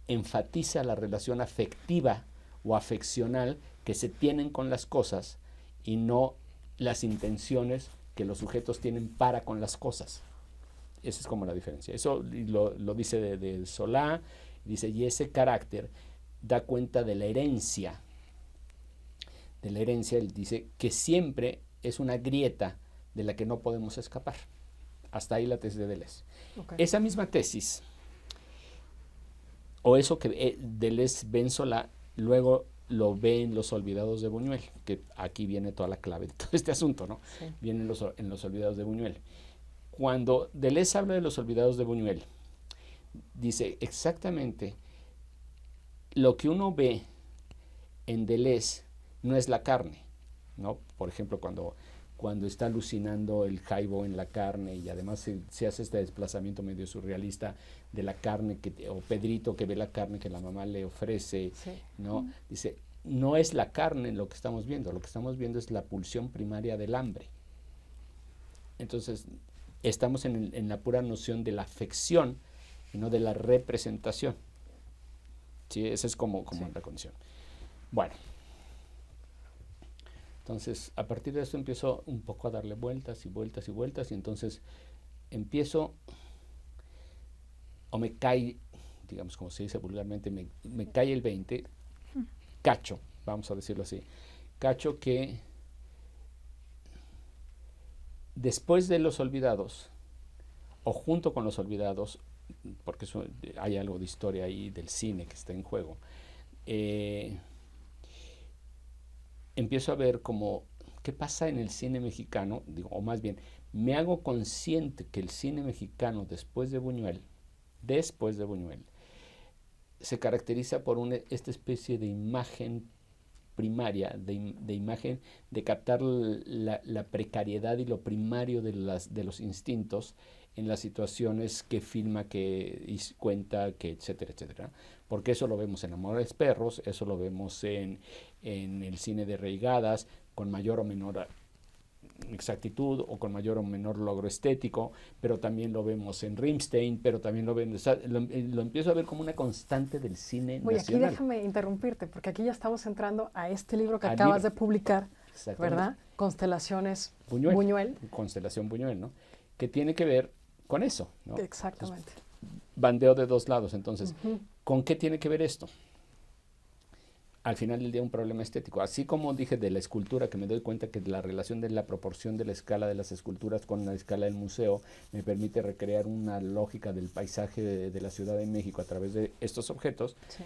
enfatiza la relación afectiva o afeccional que se tienen con las cosas, y no las intenciones que los sujetos tienen para con las cosas. Esa es como la diferencia. Eso lo dice de Solá, dice, y ese carácter da cuenta de la herencia. De la herencia, él dice que siempre es una grieta de la que no podemos escapar. Hasta ahí la tesis de Deleuze. Okay. Esa misma tesis, o eso que Deleuze ve en Solá, luego lo ve en Los Olvidados de Buñuel, que aquí viene toda la clave de todo este asunto, ¿no? Sí. Viene en los Olvidados de Buñuel. Cuando Deleuze habla de Los Olvidados de Buñuel, dice exactamente lo que uno ve en Deleuze no es la carne, ¿no? Por ejemplo, cuando está alucinando el jaibo en la carne, y además se hace este desplazamiento medio surrealista de la carne, o Pedrito que ve la carne que la mamá le ofrece, sí, ¿no? Dice, no es la carne lo que estamos viendo es la pulsión primaria del hambre. Entonces, estamos en la pura noción de la afección y no de la representación. ¿Sí? Esa es como sí, la condición. Bueno. Entonces, a partir de esto empiezo un poco a darle vueltas y vueltas y vueltas, y entonces empiezo, o me cae, digamos como se dice vulgarmente, me cae el 20, cacho, vamos a decirlo así, cacho que después de Los Olvidados, o junto con Los Olvidados, porque hay algo de historia ahí del cine que está en juego, empiezo a ver como qué pasa en el cine mexicano, o más bien, me hago consciente que el cine mexicano después de Buñuel, se caracteriza por esta especie de imagen primaria, de imagen de captar la precariedad y lo primario de los instintos en las situaciones que filma, que cuenta, que etcétera, etcétera. Porque eso lo vemos en Amores Perros, eso lo vemos en el cine de Reigadas, con mayor o menor exactitud o con mayor o menor logro estético, pero también lo vemos en Rimstein, pero también lo empiezo a ver como una constante del cine nacional. Aquí déjame interrumpirte, porque aquí ya estamos entrando a este libro que acabas de publicar, ¿verdad? Constelaciones Buñuel. Constelación Buñuel, ¿no? Que tiene que ver con eso, ¿no? Exactamente. Entonces, bandeo de dos lados. Entonces, ¿con qué tiene que ver esto? Al final del día, un problema estético. Así como dije de la escultura, que me doy cuenta que la relación de la proporción de la escala de las esculturas con la escala del museo me permite recrear una lógica del paisaje de la Ciudad de México a través de estos objetos, sí,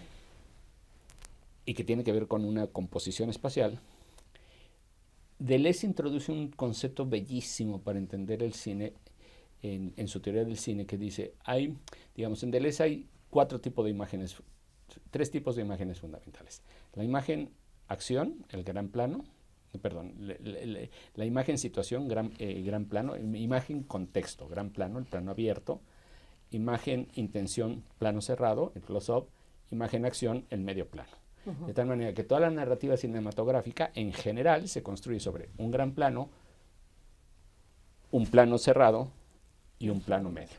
y que tiene que ver con una composición espacial. Deleuze introduce un concepto bellísimo para entender el cine en su teoría del cine, que dice, en Deleuze hay tres tipos de imágenes fundamentales. La imagen acción, el gran plano, perdón, la imagen situación, gran plano, imagen contexto, gran plano, el plano abierto, imagen intención, plano cerrado, el close-up, imagen acción, el medio plano. De tal manera que toda la narrativa cinematográfica en general se construye sobre un gran plano, un plano cerrado y un plano medio.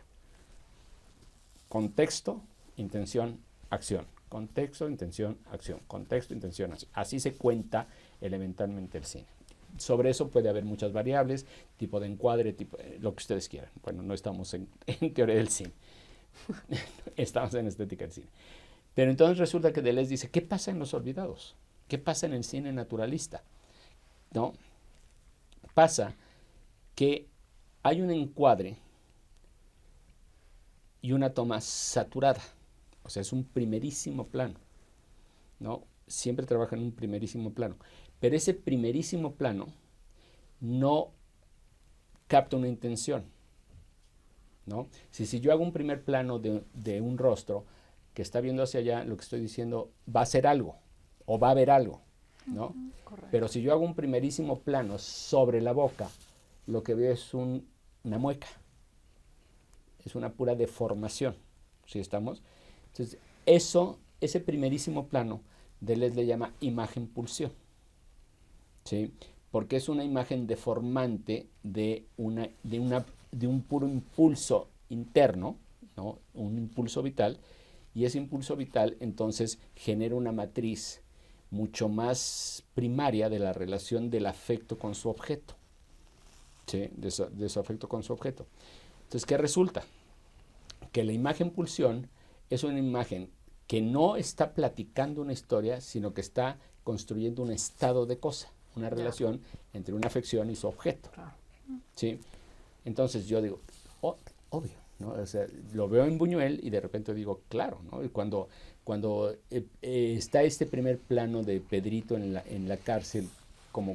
Contexto, intención, acción. Contexto, intención, acción. Contexto, intención, acción. Así se cuenta elementalmente el cine. Sobre eso puede haber muchas variables, tipo de encuadre, lo que ustedes quieran. Bueno, no estamos en teoría del cine. Estamos en estética del cine. Pero entonces resulta que Deleuze dice, ¿qué pasa en Los Olvidados? ¿Qué pasa en el cine naturalista? ¿No? Pasa que hay un encuadre y una toma saturada. O sea, es un primerísimo plano, ¿no? Siempre trabaja en un primerísimo plano. Pero ese primerísimo plano no capta una intención, ¿no? Si yo hago un primer plano de un rostro que está viendo hacia allá, lo que estoy diciendo va a ser algo o va a haber algo, ¿no? Pero si yo hago un primerísimo plano sobre la boca, lo que veo es una mueca, es una pura deformación, ¿sí estamos? Entonces, ese primerísimo plano, Deleuze le llama imagen-pulsión, ¿sí? Porque es una imagen deformante de un puro impulso interno, ¿no? Un impulso vital, y ese impulso vital entonces genera una matriz mucho más primaria de la relación del afecto con su objeto, ¿sí? De su afecto con su objeto. Entonces, ¿qué resulta? Que la imagen-pulsión es una imagen que no está platicando una historia, sino que está construyendo un estado de cosa, una relación entre una afección y su objeto, ¿sí? Entonces yo digo, obvio, ¿no? O sea, lo veo en Buñuel y de repente digo, claro, ¿no? Y cuando está este primer plano de Pedrito en la cárcel como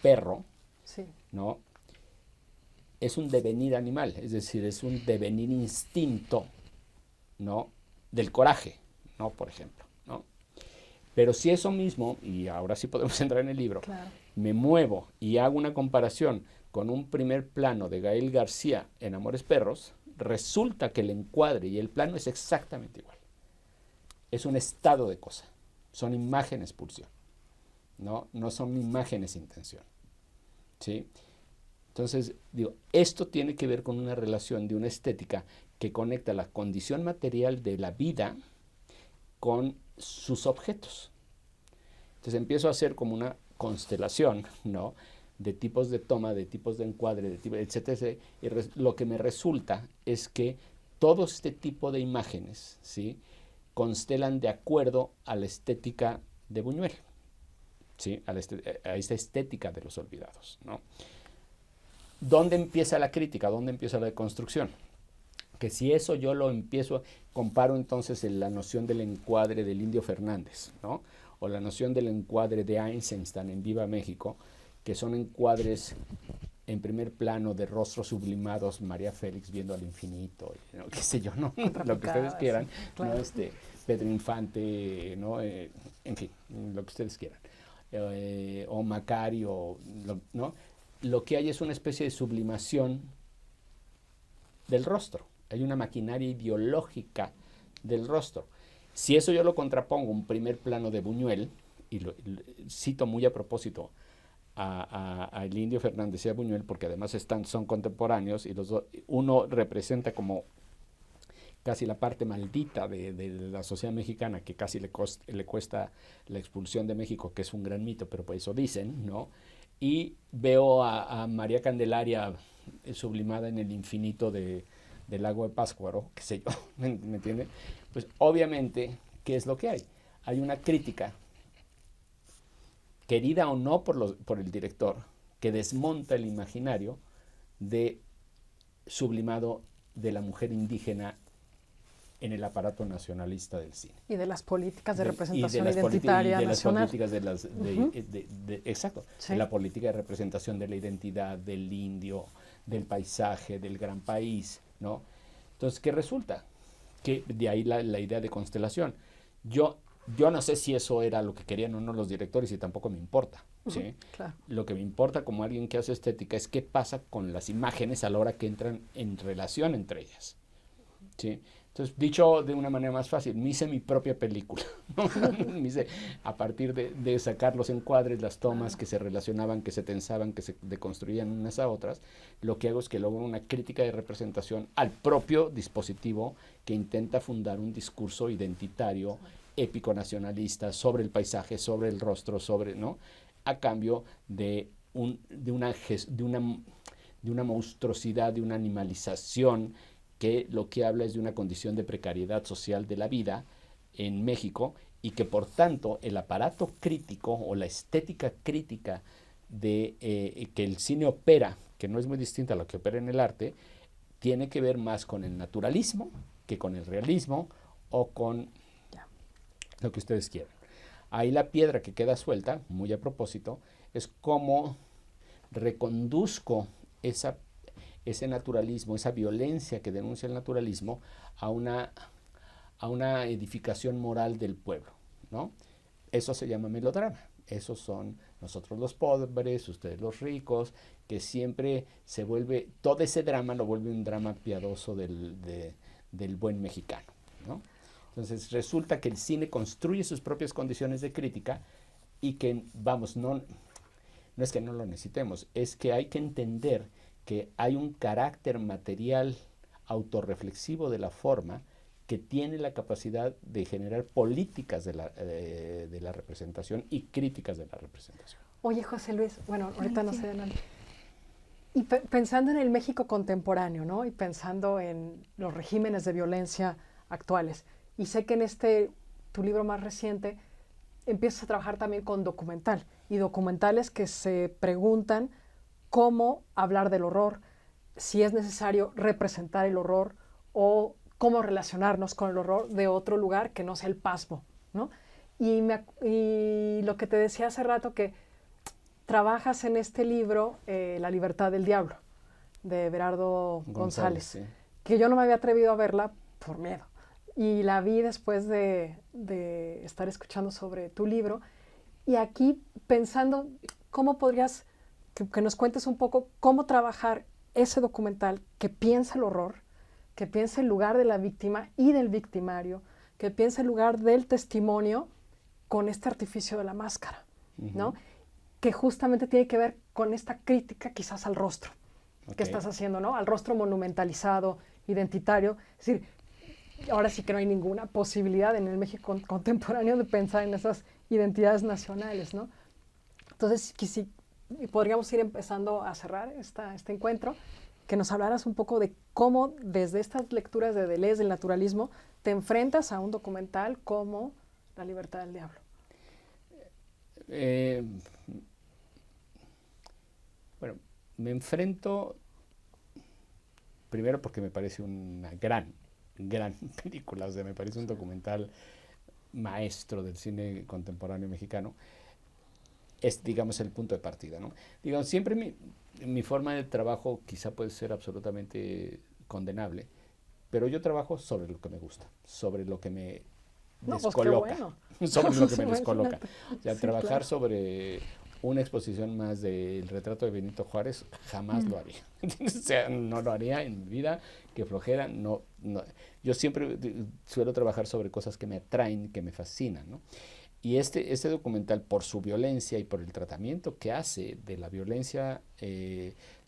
perro, Sí. ¿no? Es un devenir animal, es decir, es un devenir instinto, ¿no? Del coraje, ¿no? Por ejemplo, ¿no? Pero si eso mismo, y ahora sí podemos entrar en el libro, Claro. me muevo y hago una comparación con un primer plano de Gael García en Amores Perros, resulta que el encuadre y el plano es exactamente igual. Es un estado de cosa, son imágenes pulsión, ¿no? No son imágenes intención, ¿sí? Entonces, digo, esto tiene que ver con una relación de una estética que conecta la condición material de la vida con sus objetos. Entonces empiezo a hacer como una constelación, ¿no? De tipos de toma, de tipos de encuadre, etcétera, y lo que me resulta es que todo este tipo de imágenes, ¿sí? Constelan de acuerdo a la estética de Buñuel, ¿sí? A esta estética de Los Olvidados, ¿no? ¿Dónde empieza la crítica? ¿Dónde empieza la deconstrucción? Que si eso yo lo empiezo, comparo entonces la noción del encuadre del Indio Fernández, ¿no? O la noción del encuadre de Eisenstein en Viva México, que son encuadres en primer plano de rostros sublimados, María Félix viendo al infinito, ¿no? Qué sé yo, ¿no? Lo que ustedes quieran, sí, claro. ¿No? Pedro Infante, ¿no? En fin, lo que ustedes quieran. O Macario, ¿no? Lo que hay es una especie de sublimación del rostro. Hay una maquinaria ideológica del rostro. Si eso yo lo contrapongo un primer plano de Buñuel, y cito muy a propósito a el Indio Fernández y a Buñuel, porque además son contemporáneos, y uno representa como casi la parte maldita de la sociedad mexicana, que casi le cuesta la expulsión de México, que es un gran mito, pero por eso dicen, ¿no? Y veo a María Candelaria sublimada en el infinito del lago de Pátzcuaro, qué sé yo, ¿me entiende? Pues obviamente, ¿qué es lo que hay? Hay una crítica, querida o no por el director, que desmonta el imaginario de sublimado de la mujer indígena en el aparato nacionalista del cine. Y de las políticas de representación identitaria nacional. Y de las políticas exacto, sí. De la política de representación de la identidad del indio, del paisaje, del gran país, ¿no? Entonces, ¿qué resulta? Que de ahí la idea de constelación. Yo Yo no sé si eso era lo que querían o no los directores y tampoco me importa. ¿Sí? Claro. Lo que me importa como alguien que hace estética es qué pasa con las imágenes a la hora que entran en relación entre ellas. ¿Sí? Entonces, dicho de una manera más fácil, me hice mi propia película. Me hice, a partir de sacar los encuadres, las tomas que se relacionaban, que se tensaban, que se deconstruían unas a otras, lo que hago es que logro una crítica de representación al propio dispositivo que intenta fundar un discurso identitario, épico nacionalista, sobre el paisaje, sobre el rostro, sobre, ¿no? A cambio de una monstruosidad, de una animalización que lo que habla es de una condición de precariedad social de la vida en México y que por tanto el aparato crítico o la estética crítica de que el cine opera, que no es muy distinta a lo que opera en el arte, tiene que ver más con el naturalismo que con el realismo o con lo que ustedes quieran. Ahí la piedra que queda suelta, muy a propósito, es cómo reconduzco ese naturalismo, esa violencia que denuncia el naturalismo a una edificación moral del pueblo, ¿no? Eso se llama melodrama. Esos son nosotros los pobres, ustedes los ricos, que siempre se vuelve, todo ese drama lo vuelve un drama piadoso del buen mexicano, ¿no? Entonces resulta que el cine construye sus propias condiciones de crítica y que, vamos, no es que no lo necesitemos, es que hay que entender que hay un carácter material autorreflexivo de la forma que tiene la capacidad de generar políticas de la representación y críticas de la representación. Oye, José Luis, bueno, ahorita no sé nada. Y pensando en el México contemporáneo, ¿no? Y pensando en los regímenes de violencia actuales, y sé que en tu libro más reciente, empiezas a trabajar también con documental, y documentales que se preguntan cómo hablar del horror, si es necesario representar el horror o cómo relacionarnos con el horror de otro lugar que no sea el pasmo, ¿no? Y lo que te decía hace rato, que trabajas en este libro, La libertad del diablo, de Berardo González, Sí. que yo no me había atrevido a verla por miedo. Y la vi después de estar escuchando sobre tu libro. Y aquí pensando, ¿cómo podrías que nos cuentes un poco cómo trabajar ese documental que piensa el horror, que piensa el lugar de la víctima y del victimario, que piensa el lugar del testimonio con este artificio de la máscara, ¿no? Que justamente tiene que ver con esta crítica quizás al rostro que estás haciendo, ¿no? Al rostro monumentalizado, identitario. Es decir, ahora sí que no hay ninguna posibilidad en el México contemporáneo de pensar en esas identidades nacionales, ¿no? Entonces, si podríamos ir empezando a cerrar este encuentro, que nos hablaras un poco de cómo desde estas lecturas de Deleuze del naturalismo te enfrentas a un documental como La libertad del diablo. Bueno, me enfrento primero porque me parece una gran película, o sea, me parece un documental maestro del cine contemporáneo mexicano. Es, digamos, el punto de partida, ¿no? Digamos, siempre mi forma de trabajo quizá puede ser absolutamente condenable, pero yo trabajo sobre lo que me gusta, sobre lo que me descoloca, sobre lo que me descoloca. O sea, trabajar sobre una exposición más del retrato de Benito Juárez jamás lo haría. O sea, no lo haría en mi vida, que flojera, no. Yo siempre suelo trabajar sobre cosas que me atraen, que me fascinan, ¿no? Y este documental, por su violencia y por el tratamiento que hace de la violencia,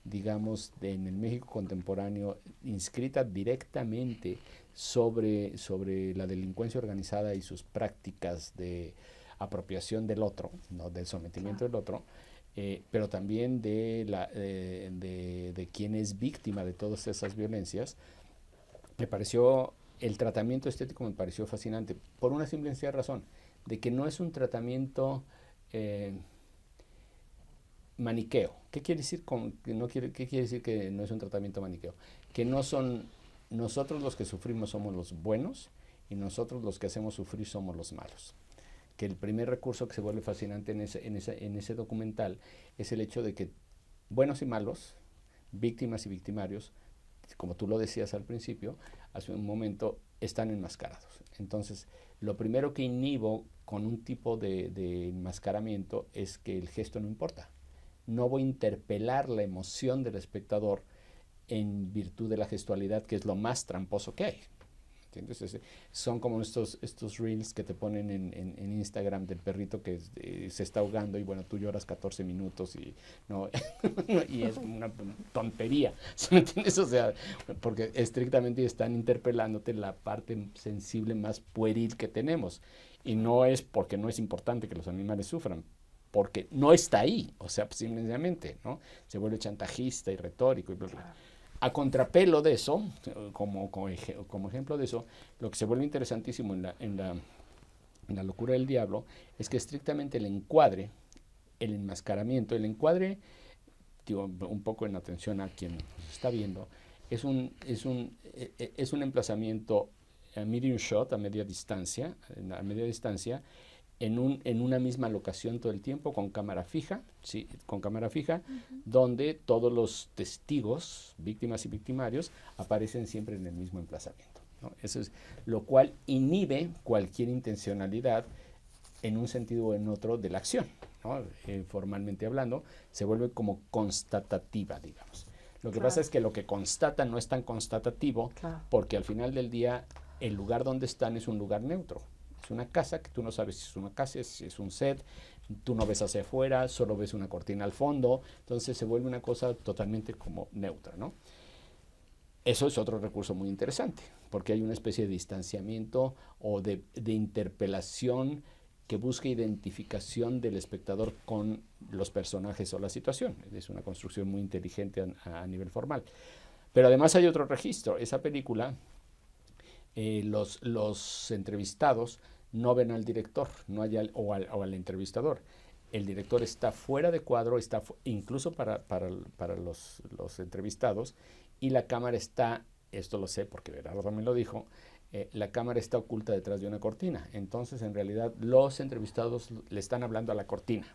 digamos, en el México contemporáneo, inscrita directamente sobre la delincuencia organizada y sus prácticas de apropiación del otro, ¿no? Del sometimiento del otro, pero también de quien es víctima de todas esas violencias. El tratamiento estético me pareció fascinante, por una simple y sencilla razón, de que no es un tratamiento maniqueo. ¿Qué quiere decir qué quiere decir que no es un tratamiento maniqueo? Que no son nosotros los que sufrimos somos los buenos y nosotros los que hacemos sufrir somos los malos. Que el primer recurso que se vuelve fascinante en ese documental es el hecho de que buenos y malos, víctimas y victimarios, como tú lo decías al principio, hace un momento, están enmascarados. Entonces, lo primero que inhibo con un tipo de enmascaramiento es que el gesto no importa. No voy a interpelar la emoción del espectador en virtud de la gestualidad, que es lo más tramposo que hay. ¿Entiendes? Son como estos reels que te ponen en Instagram del perrito que se está ahogando y bueno, tú lloras 14 minutos y no y es una tontería, ¿sí me entiendes? O sea, porque estrictamente están interpelándote la parte sensible más pueril que tenemos, y no es porque no es importante que los animales sufran, porque no está ahí, o sea, simplemente, ¿no? Se vuelve chantajista y retórico y bla, bla. A contrapelo de eso, como ejemplo de eso, lo que se vuelve interesantísimo en la locura del diablo es que estrictamente el encuadre, el enmascaramiento, el encuadre, digo, un poco en atención a quien nos está viendo, es un emplazamiento a medium shot, a media distancia, en una misma locación todo el tiempo, con cámara fija, ¿sí? Con cámara fija, donde todos los testigos, víctimas y victimarios, aparecen siempre en el mismo emplazamiento, ¿no? Eso es lo cual inhibe cualquier intencionalidad en un sentido o en otro de la acción, ¿no? Formalmente hablando, se vuelve como constatativa, digamos. Lo que pasa es que lo que constata no es tan constatativo, porque al final del día el lugar donde están es un lugar neutro. Es una casa que tú no sabes si es una casa, si es un set, tú no ves hacia afuera, solo ves una cortina al fondo, entonces se vuelve una cosa totalmente como neutra, ¿no? Eso es otro recurso muy interesante, porque hay una especie de distanciamiento o de interpelación que busca identificación del espectador con los personajes o la situación. Es una construcción muy inteligente a nivel formal. Pero además hay otro registro. Esa película, los entrevistados no ven al director o al entrevistador. El director está fuera de cuadro, está incluso para los entrevistados, y la cámara está, esto lo sé porque Berardo me lo dijo, la cámara está oculta detrás de una cortina. Entonces, en realidad, los entrevistados le están hablando a la cortina,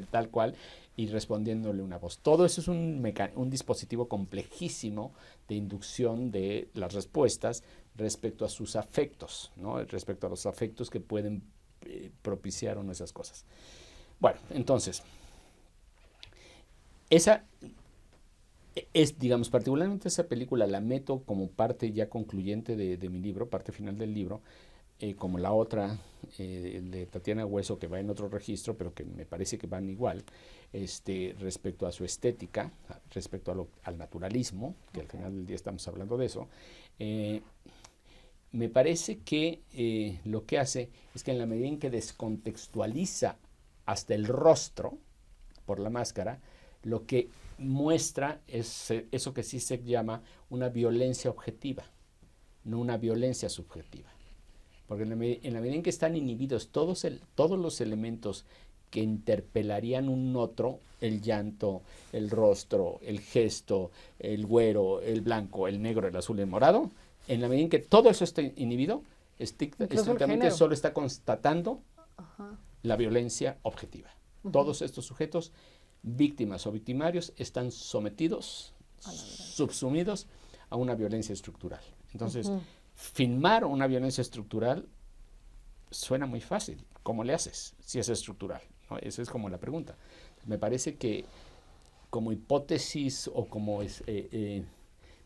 tal cual, y respondiéndole una voz. Todo eso es un dispositivo complejísimo de inducción de las respuestas respecto a sus afectos, ¿no? Respecto a los afectos que pueden propiciar o no esas cosas. Bueno, entonces, esa es, digamos, particularmente esa película la meto como parte ya concluyente de mi libro, parte final del libro, como la otra de Tatiana Hueso, que va en otro registro, pero que me parece que van igual, respecto a su estética, respecto al naturalismo, que al final del día estamos hablando de eso. Me parece que lo que hace es que en la medida en que descontextualiza hasta el rostro por la máscara, lo que muestra es eso que sí se llama una violencia objetiva, no una violencia subjetiva. Porque en la medida en que están inhibidos todos los elementos que interpelarían un otro, el llanto, el rostro, el gesto, el güero, el blanco, el negro, el azul y el morado, en la medida en que todo eso está inhibido, estrictamente solo está constatando la violencia objetiva. Todos estos sujetos, víctimas o victimarios, están sometidos, subsumidos a una violencia estructural. Entonces, filmar una violencia estructural suena muy fácil. ¿Cómo le haces si es estructural? ¿No? Esa es como la pregunta. Me parece que como hipótesis o como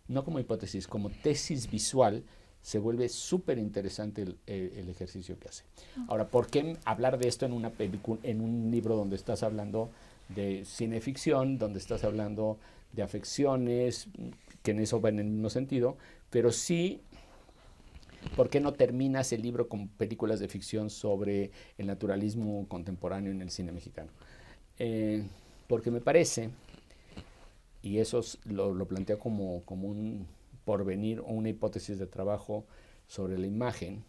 no como hipótesis, como tesis visual, se vuelve súper interesante el ejercicio que hace. Ahora, ¿por qué hablar de esto en una película, en un libro donde estás hablando de cineficción, donde estás hablando de afecciones, que en eso va en el mismo sentido, pero sí, ¿por qué no terminas el libro con películas de ficción sobre el naturalismo contemporáneo en el cine mexicano? Porque me parece, y eso lo planteo como un porvenir o una hipótesis de trabajo sobre la imagen,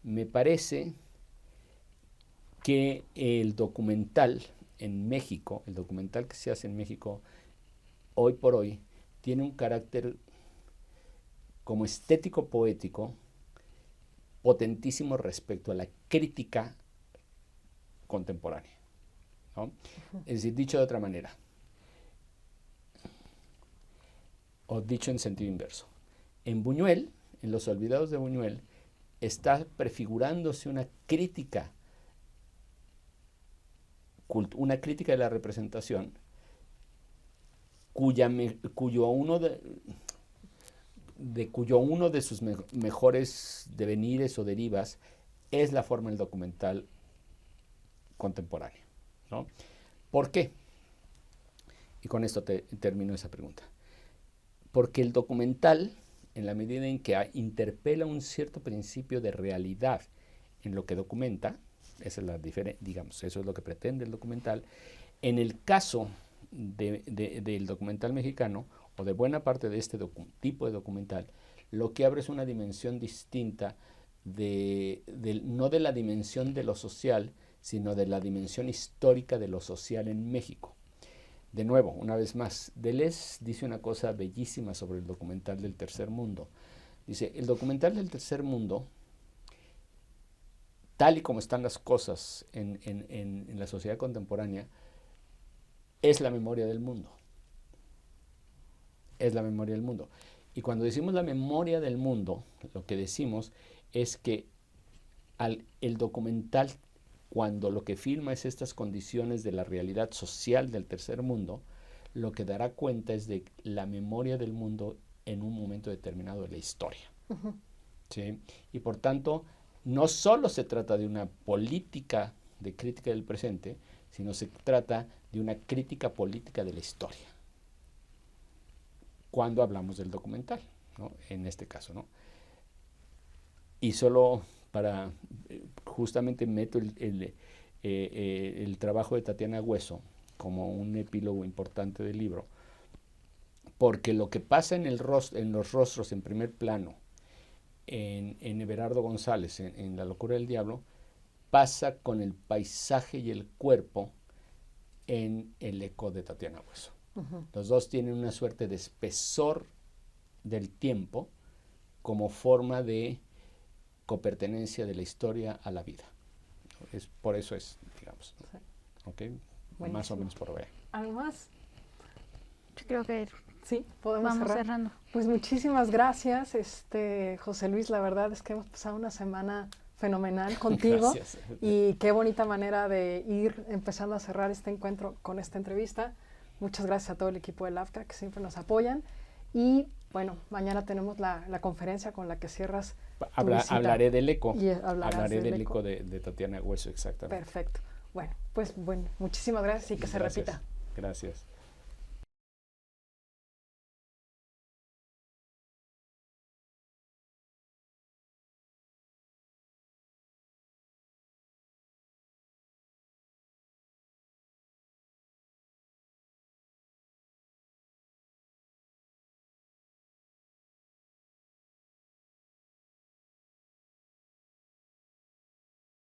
me parece que el documental en México, el documental que se hace en México hoy por hoy, tiene un carácter como estético poético potentísimo respecto a la crítica contemporánea, ¿no? Es decir, dicho de otra manera, o dicho en sentido inverso, en Buñuel, en Los Olvidados de Buñuel, está prefigurándose una crítica de la representación cuyo uno de sus mejores devenires o derivas es la forma del documental contemporáneo, ¿no? ¿Por qué? Y con esto termino esa pregunta. Porque el documental, en la medida en que interpela un cierto principio de realidad en lo que documenta, esa es la digamos, eso es lo que pretende el documental. En el caso del documental mexicano, o de buena parte de este tipo de documental, lo que abre es una dimensión distinta, no de la dimensión de lo social, sino de la dimensión histórica de lo social en México. De nuevo, una vez más, Deleuze dice una cosa bellísima sobre el documental del tercer mundo. Dice, el documental del tercer mundo, tal y como están las cosas en la sociedad contemporánea, es la memoria del mundo. Es la memoria del mundo. Y cuando decimos la memoria del mundo, lo que decimos es que el documental, cuando lo que filma es estas condiciones de la realidad social del tercer mundo, lo que dará cuenta es de la memoria del mundo en un momento determinado de la historia. Uh-huh. ¿Sí? Y por tanto, no solo se trata de una política de crítica del presente, sino se trata de una crítica política de la historia. Cuando hablamos del documental, ¿no? En este caso, ¿no? Y solo para, justamente meto el trabajo de Tatiana Hueso como un epílogo importante del libro, porque lo que pasa en los rostros en primer plano, en Everardo González, en La locura del diablo, pasa con el paisaje y el cuerpo en El eco de Tatiana Hueso. Uh-huh. Los dos tienen una suerte de espesor del tiempo como forma de copertenencia de la historia a la vida. Por eso es, digamos. Sí. ¿Okay? Más o menos por ver. ¿Algo más? Yo creo que sí, podemos vamos cerrando. Pues muchísimas gracias, José Luis. La verdad es que hemos pasado una semana fenomenal contigo. Gracias. Y qué bonita manera de ir empezando a cerrar este encuentro con esta entrevista. Muchas gracias a todo el equipo de LAFCA que siempre nos apoyan. Y bueno, mañana tenemos la conferencia con la que cierras tu visita. Hablaré del eco. Hablaré del eco de Tatiana Hueso, exactamente. Perfecto. Bueno, pues muchísimas gracias y que se repita. Gracias.